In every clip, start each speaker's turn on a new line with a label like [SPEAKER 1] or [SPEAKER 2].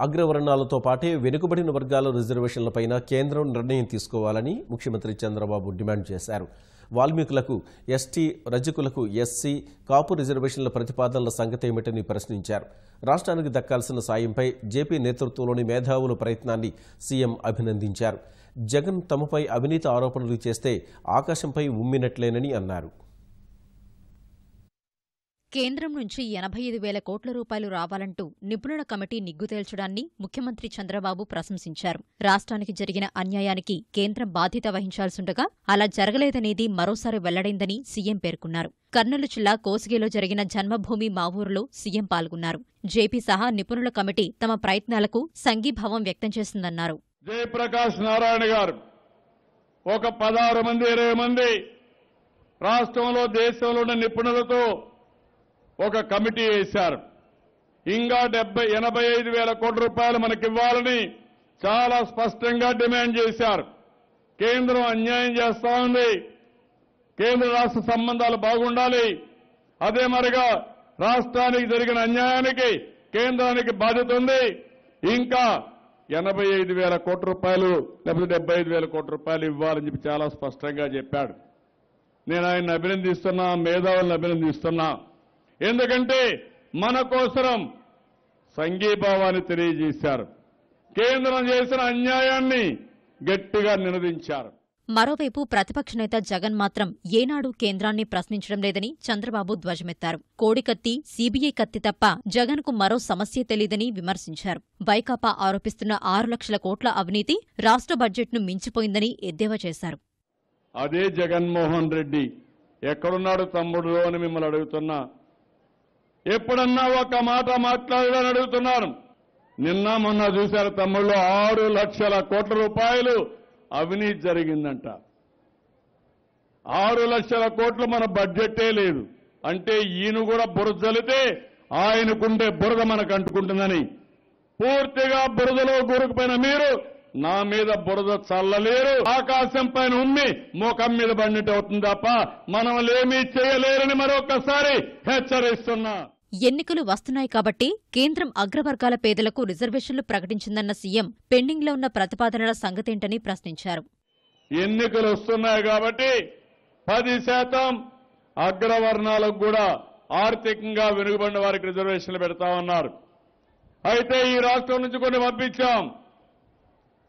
[SPEAKER 1] అగ్రవర్ణాలతో పాటే వెనుకబడిన వర్గాల రిజర్వేషన్లపైన కేంద్రం నిర్ణయం తీసుకోవాలని ముఖ్యమంత్రి చంద్రబాబు డిమాండ్ చేశారు. వాల్మీకులకు ఎస్టీ, రజకులకు ఎస్సీ, కాపు రిజర్వేషన్ల ప్రతిపాదనల సంగతేమిటని ప్రశ్నించారు. రాష్ట్రానికి దక్కాల్సిన సాయంపై జేపీ నేతృత్వంలోని మేధావుల ప్రయత్నాన్ని సీఎం అభినందించారు. జగన్ తమపై అవినీతి ఆరోపణలు చేస్తే ఆకాశంపై ఉమ్మినట్లేనని అన్నారు.
[SPEAKER 2] కేంద్రం నుంచి 85,000 కోట్ల రూపాయలు రావాలంటూ నిపుణుల కమిటీ నిగ్గు తేల్చడాన్ని ముఖ్యమంత్రి చంద్రబాబు ప్రశంసించారు. రాష్ట్రానికి జరిగిన అన్యాయానికి కేంద్రం బాధ్యత వహించాల్సుండగా అలా జరగలేదనేది మరోసారి వెల్లడైందని సీఎం పేర్కొన్నారు. కర్నూలు జిల్లా కోసిగిలో జరిగిన జన్మభూమి మా ఊరులో సీఎం పాల్గొన్నారు. జేపీ సహా నిపుణుల కమిటీ తమ ప్రయత్నాలకు సంఘీభావం వ్యక్తం చేసిందన్నారు.
[SPEAKER 3] జయప్రకాష్ నారాయణ గారు ఒక 16 మంది 20 మంది రాష్ట్రంలో దేశంలో ఉన్న నిపుణులతో ఒక కమిటీ వేశారు. ఇంకా 85,000 కోట్ల రూపాయలు మనకివ్వాలని చాలా స్పష్టంగా డిమాండ్ చేశారు. కేంద్రం అన్యాయం చేస్తా ఉంది. కేంద్ర రాష్ట్ర సంబంధాలు బాగుండాలి. అదే మరిగా రాష్ట్రానికి జరిగిన అన్యాయానికి కేంద్రానికి బాధ్యత ఉంది. ఇంకా 85,000 కోట్ల రూపాయలు లేకపోతే 75,000 కోట్ల రూపాయలు ఇవ్వాలని చెప్పి చాలా స్పష్టంగా చెప్పాడు. నేను ఆయన్ని అభినందిస్తున్నా, మేధావులను అభినందిస్తున్నా. ఎందుకంటే మన కోసరం సంఘీభావాన్ని తెలియజేశారు. కేంద్రం చేసిన అన్యాయాన్ని గట్టిగా నినదించారు.
[SPEAKER 2] మరోవైపు ప్రతిపక్ష నేత జగన్ మాత్రం ఏనాడు కేంద్రాన్ని ప్రశ్నించడం లేదని చంద్రబాబు ధ్వజమెత్తారు. కోడికత్తి, సీబీఐ కత్తి తప్ప జగన్కు మరో సమస్య తెలీదని విమర్శించారు. వైకాపా ఆరోపిస్తున్న 6 లక్షల కోట్ల అవినీతి రాష్ట్ర బడ్జెట్ను మించిపోయిందని ఎద్దేవా చేశారు.
[SPEAKER 3] అదే జగన్మోహన్ రెడ్డి ఎక్కడున్నాడు తమ్ముడు అని మిమ్మల్ని అడుగుతున్నా. ఎప్పుడన్నా ఒక మాట మాట్లాడాలని అడుగుతున్నాను. నిన్న మొన్న చూశారు తమ్ముళ్ళు, 6 లక్షల కోట్ల రూపాయలు అవినీతి జరిగిందంట. 6 లక్షల కోట్లు మన బడ్జెటే లేదు అంటే ఈయన కూడా బురద చల్లితే ఆయనకుండే బురద మనకు అంటుకుంటుందని. పూర్తిగా బురదలో కూరుకుపోయిన మీరు నా మీద బురద చల్లలేరు. ఆకాశం పైన ఉమ్మి మోకం మీద బండిట అవుతుంది తప్ప మనం లేమీ చేయలేరని మరొకసారి హెచ్చరిస్తున్నా.
[SPEAKER 2] ఎన్నికలు వస్తున్నాయి కాబట్టి కేంద్రం అగ్రవర్గాల పేదలకు రిజర్వేషన్లు ప్రకటించిందన్న సీఎం పెండింగ్లో ఉన్న ప్రతిపాదనల సంగతేంటని ప్రశ్నించారు.
[SPEAKER 3] ఎన్నికలు వస్తున్నాయి కాబట్టి 10% అగ్రవర్ణాలకు కూడా ఆర్థికంగా వెనుకబడిన వారికి రిజర్వేషన్లు పెడతామన్నారు. అయితే ఈ రాష్ట్రం నుంచి కొన్ని పంపించాం.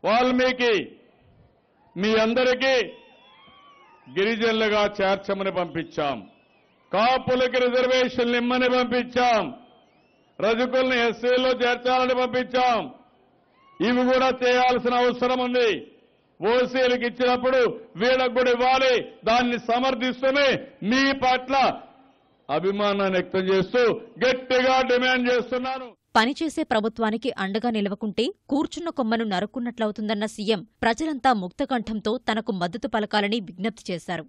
[SPEAKER 3] వాల్మీకి మీ అందరికీ గిరిజనులుగా చేర్చమని పంపించాం. కాపులకి రిజర్వేషన్లు ఇమ్మని పంపించాం. రజకుల్ని ఎస్సీల్లో చేర్చాలని పంపించాం. ఇవి కూడా చేయాల్సిన అవసరం ఉంది. ఓసీలకు ఇచ్చినప్పుడు వీళ్ళకు కూడా ఇవ్వాలి. దాన్ని సమర్థిస్తూనే మీ పట్ల అభిమానాన్ని వ్యక్తం చేస్తూ గట్టిగా డిమాండ్ చేస్తున్నాను.
[SPEAKER 2] పనిచేసే ప్రభుత్వానికి అండగా నిలవకుంటే కూర్చున్న కొమ్మను నరుక్కున్నట్లవుతుందన్న సీఎం ప్రజలంతా ముక్తకంఠంతో తనకు మద్దతు పలకాలని విజ్ఞప్తి చేశారు.